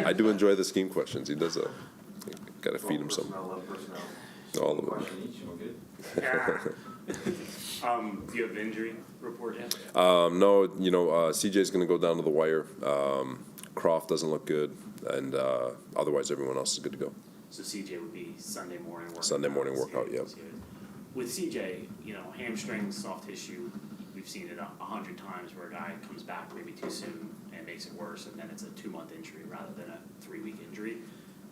I do enjoy the scheme questions. He does got to feed him some. All of them. Yeah. Do you have an injury report yet? No, CJ's going to go down to the wire. Croft doesn't look good, and otherwise everyone else is good to go. So CJ would be Sunday morning workout. Sunday morning workout, yep. With CJ, hamstring, soft tissue, we've seen it 100 times where a guy comes back maybe too soon and makes it worse, and then it's a 2-month injury rather than a 3-week injury.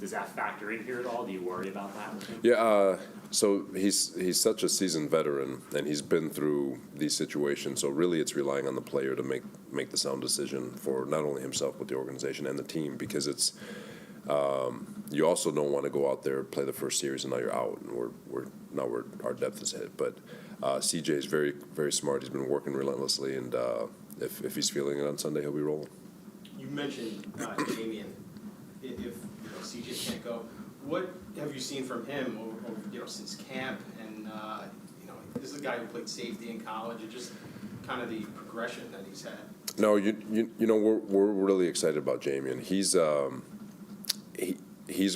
Does that factor in here at all? Do you worry about that with him? Yeah, so he's such a seasoned veteran, and he's been through these situations. So really, it's relying on the player to make the sound decision for not only himself but the organization and the team, because it's you also don't want to go out there, play the first series, and now you're out, and we're our depth is hit. But CJ is very, very smart. He's been working relentlessly, and if he's feeling it on Sunday, he'll be rolling. You mentioned Damian. If CJ can't go, what have you seen from him over, since camp? And this is a guy who played safety in college, and just kind of the progression that he's had. No, we're really excited about Damian. He's a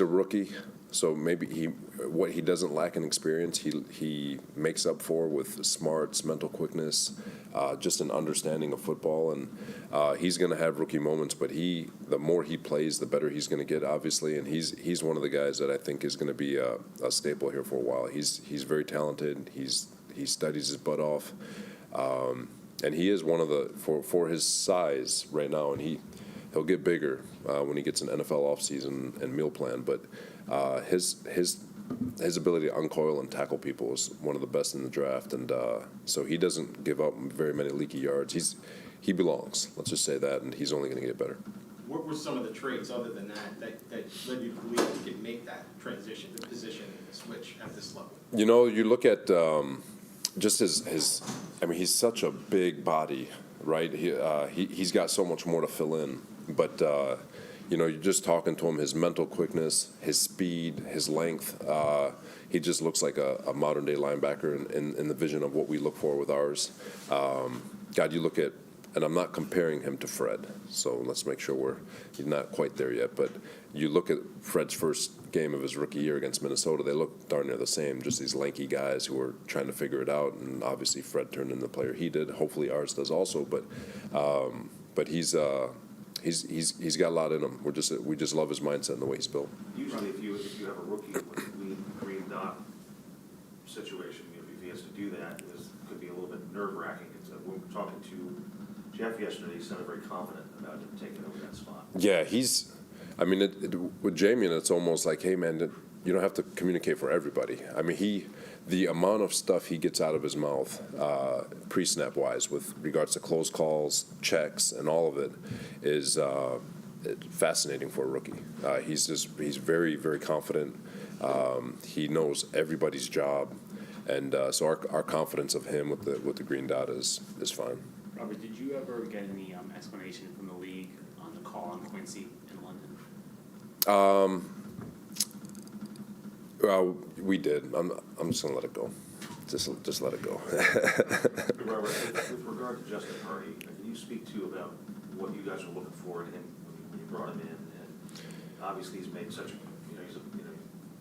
rookie, so maybe what he doesn't lack in experience, he makes up for with smarts, mental quickness, just an understanding of football, and he's going to have rookie moments. But the more he plays, the better he's going to get, obviously. And he's one of the guys that I think is going to be a staple here for a while. He's very talented. He studies his butt off, and he is one of the for his size right now, and he'll get bigger when he gets an NFL offseason and meal plan. But his ability to uncoil and tackle people is one of the best in the draft, and so he doesn't give up very many leaky yards. He belongs. Let's just say that, and he's only going to get better. What were some of the traits other than that led you to believe he could make that transition, the position, and the switch at this level? You look at just his. I mean, he's such a big body, right? He's got so much more to fill in, but. You're just talking to him, his mental quickness, his speed, his length. He just looks like a modern-day linebacker in the vision of what we look for with ours. You look at, and I'm not comparing him to Fred, so let's make sure he's not quite there yet, but you look at Fred's first game of his rookie year against Minnesota, they look darn near the same, just these lanky guys who are trying to figure it out, and obviously Fred turned into the player he did. Hopefully ours does also, but he's got a lot in him. We just love his mindset and the way he's built. Usually, if you have a rookie with a green dot situation, if he has to do that, it could be a little bit nerve-wracking. When we were talking to Jeff yesterday, he sounded very confident about him taking over that spot. Yeah, with Damian, it's almost like, hey man, you don't have to communicate for everybody. I mean, the amount of stuff he gets out of his mouth, pre-snap wise, with regards to close calls, checks, and all of it, is fascinating for a rookie. He's very, very confident. He knows everybody's job, and so our confidence of him with the green dot is fine. Robert, did you ever get any explanation from the league on the call on Quincy in London? We did. I'm just gonna let it go. Just let it go. Robert, with regard to Justin Hardy, can you speak to about what you guys are looking for in him when you brought him in? And obviously, he's made such he's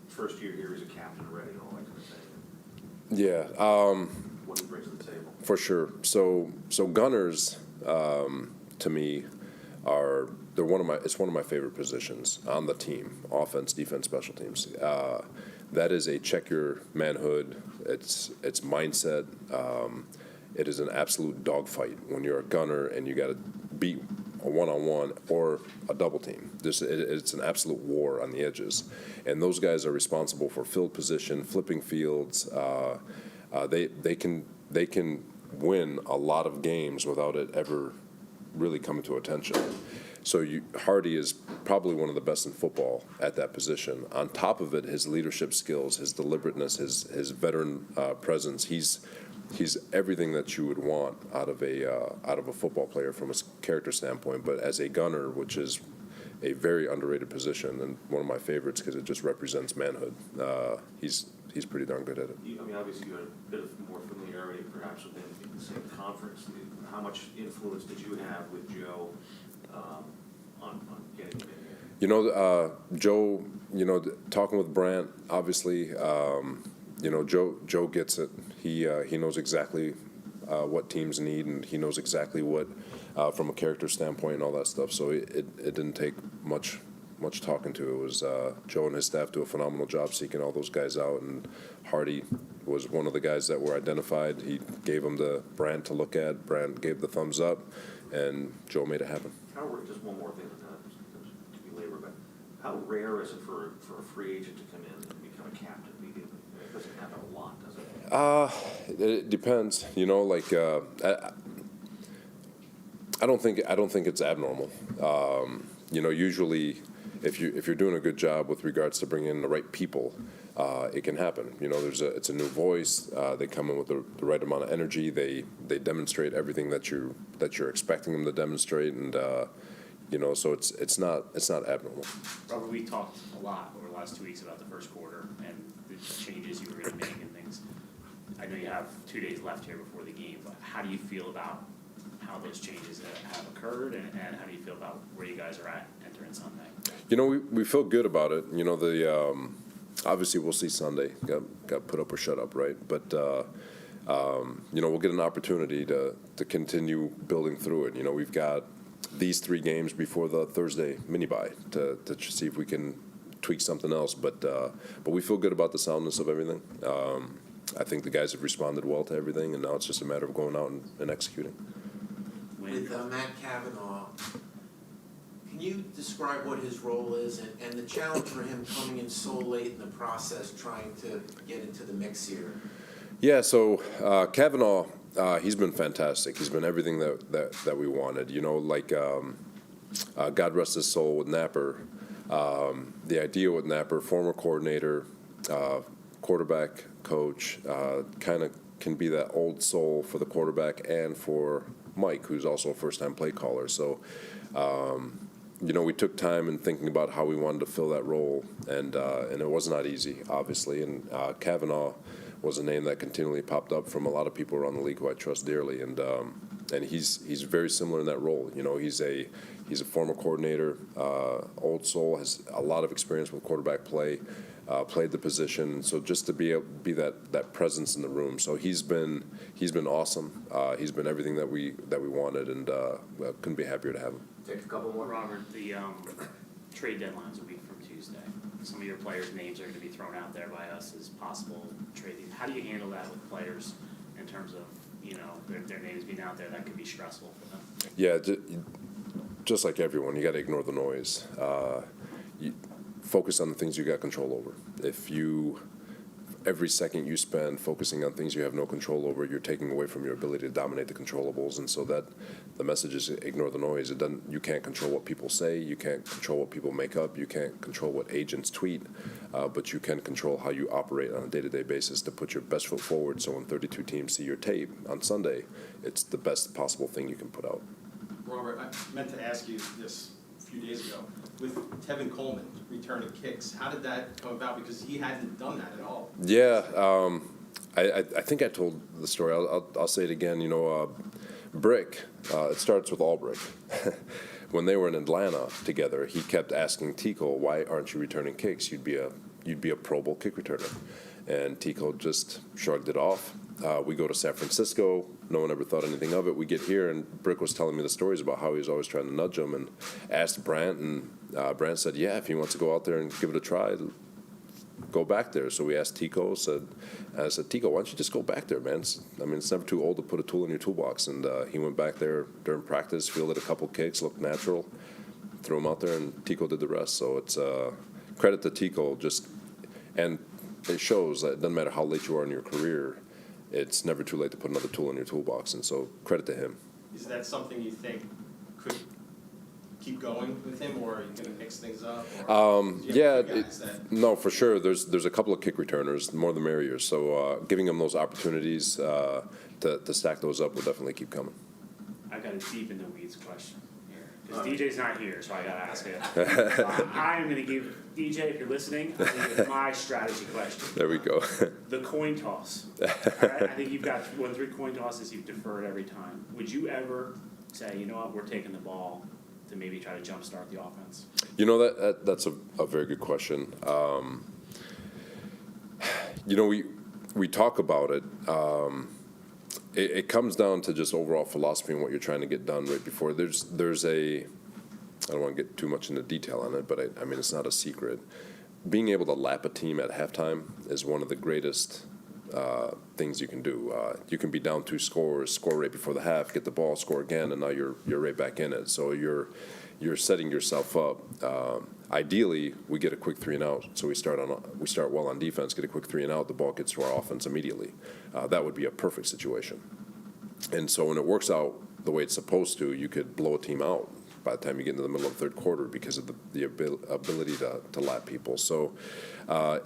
first year here, he's a captain already, and all that kind of thing. Yeah. What he brings to the table. For sure. So gunners, to me, it's one of my favorite positions on the team, offense, defense, special teams. That is a check your manhood. It's mindset. It is an absolute dogfight when you're a gunner and you got to beat a one-on-one or a double team. It's an absolute war on the edges, and those guys are responsible for field position, flipping fields. They can win a lot of games without it ever really coming to attention. So Hardy is probably one of the best in football at that position. On top of it, his leadership skills, his deliberateness, his veteran presence. He's everything that you would want out of a football player from a character standpoint. But as a gunner, which is a very underrated position and one of my favorites because it just represents manhood. He's pretty darn good at it. I mean, obviously you had a bit of more familiarity perhaps with him in the same conference. How much influence did you have with Joe on getting him in here? Joe, talking with Brant, obviously, Joe gets it. He knows exactly what teams need, and he knows exactly what, from a character standpoint and all that stuff. So it didn't take much talking to. It was Joe and his staff do a phenomenal job seeking all those guys out, and Hardy was one of the guys that were identified. He gave him the Brant to look at. Brant gave the thumbs up, and Joe made it happen. Just one more thing to belabor, but how rare is it for a free agent to come in and become a captain immediately? It doesn't happen a lot, does it? It depends. I don't think it's abnormal. Usually, if you're doing a good job with regards to bringing in the right people, it can happen. It's a new voice. They come in with the right amount of energy. They demonstrate everything that you're expecting them to demonstrate, and so it's not abnormal. Robert, we talked a lot over the last 2 weeks about the first quarter and the changes you were going to make and things. I know you have 2 days left here before the game, but how do you feel about how those changes have occurred, and how do you feel about where you guys are at entering Sunday? We feel good about it. Obviously we'll see Sunday. Got put up or shut up, right? But we'll get an opportunity to continue building through it. We've got these 3 games before the Thursday mini bye to see if we can tweak something else. But we feel good about the soundness of everything. I think the guys have responded well to everything, and now it's just a matter of going out and executing. With Matt Cavanaugh, can you describe what his role is and the challenge for him coming in so late in the process, trying to get into the mix here? Yeah, so Cavanaugh, he's been fantastic. He's been everything that we wanted. God rest his soul with Napper. The idea with Napper, former coordinator, quarterback coach, kind of can be that old soul for the quarterback and for Mike, who's also a first-time play caller. So, we took time in thinking about how we wanted to fill that role, and it was not easy, obviously. And Cavanaugh was a name that continually popped up from a lot of people around the league who I trust dearly, and he's very similar in that role. He's a former coordinator, old soul, has a lot of experience with quarterback play. Played the position, so just to be that presence in the room. So he's been awesome. He's been everything that we wanted, and couldn't be happier to have him. Take a couple more, Robert. The trade deadline's a week from Tuesday. Some of your players' names are going to be thrown out there by us as possible trading. How do you handle that with players in terms of their names being out there? That could be stressful for them. Yeah, just like everyone, you got to ignore the noise. Focus on the things you got control over. If every second you spend focusing on things you have no control over, you're taking away from your ability to dominate the controllables. And so that the message is ignore the noise. You can't control what people say. You can't control what people make up. You can't control what agents tweet. But you can control how you operate on a day-to-day basis to put your best foot forward. So when 32 teams see your tape on Sunday, it's the best possible thing you can put out. Robert, I meant to ask you this a few days ago. With Tevin Coleman returning kicks, how did that come about? Because he hadn't done that at all. Yeah, I think I told the story. I'll say it again. Brick. It starts with Albrecht. When they were in Atlanta together, he kept asking Tico, "Why aren't you returning kicks? You'd be a Pro Bowl kick returner." And Tico just shrugged it off. We go to San Francisco. No one ever thought anything of it. We get here, and Brick was telling me the stories about how he was always trying to nudge him, and asked Brant, and Brant said, "Yeah, if he wants to go out there and give it a try, go back there." So we asked Tico. I said, "Tico, why don't you just go back there, man? It's never too old to put a tool in your toolbox." And he went back there during practice, fielded a couple kicks, looked natural, threw him out there, and Tico did the rest. So it's credit to Tico. And it shows that it doesn't matter how late you are in your career, it's never too late to put another tool in your toolbox, and so credit to him. Is that something you think could keep going with him, or are you going to mix things up? No, for sure. There's a couple of kick returners, more the merrier. So giving them those opportunities to stack those up will definitely keep coming. I got a deep in the weeds question here because DJ's not here, so I got to ask it. I'm going to give DJ, if you're listening, I'm going to give my strategy question. There we go. The coin toss. All right? I think you've got 3 coin tosses you've deferred every time. Would you ever say, you know what, we're taking the ball to maybe try to jumpstart the offense? You know, that's a very good question. You know, we talk about it. It comes down to just overall philosophy and what you're trying to get done right before. There's a, I don't want to get too much into detail on it, but I mean, it's not a secret. Being able to lap a team at halftime is one of the greatest things you can do. You can be down 2 scores, score right before the half, get the ball, score again, and now you're right back in it. So you're setting yourself up. Ideally, we get a quick 3 and out, so we start well on defense, get a quick 3 and out, the ball gets to our offense immediately. That would be a perfect situation. And so when it works out the way it's supposed to, you could blow a team out by the time you get into the middle of the 3rd quarter because of the ability to lap people. So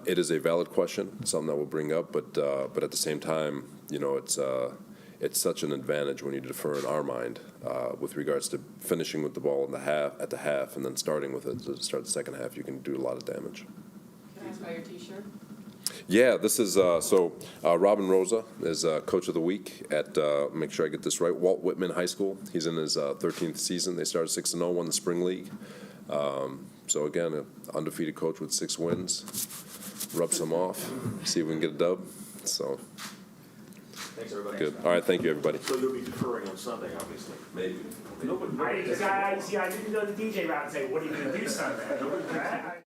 it is a valid question, something that we'll bring up, but at the same time, you know, it's such an advantage when you defer in our mind with regards to finishing with the ball at the half and then starting with it to start the second half. You can do a lot of damage. Can I ask about your T-shirt? Yeah, this is Robin Rosa is Coach of the Week at make sure I get this right, Walt Whitman High School. He's in his 13th season. They started 6-0, won the spring league. So again, an undefeated coach with 6 wins. Rub some off, see if we can get a dub. So Thanks, everybody. good. All right, thank you, everybody. So you'll be deferring on Sunday, obviously. Maybe. I didn't go the DJ route and say, what are you going to do Sunday?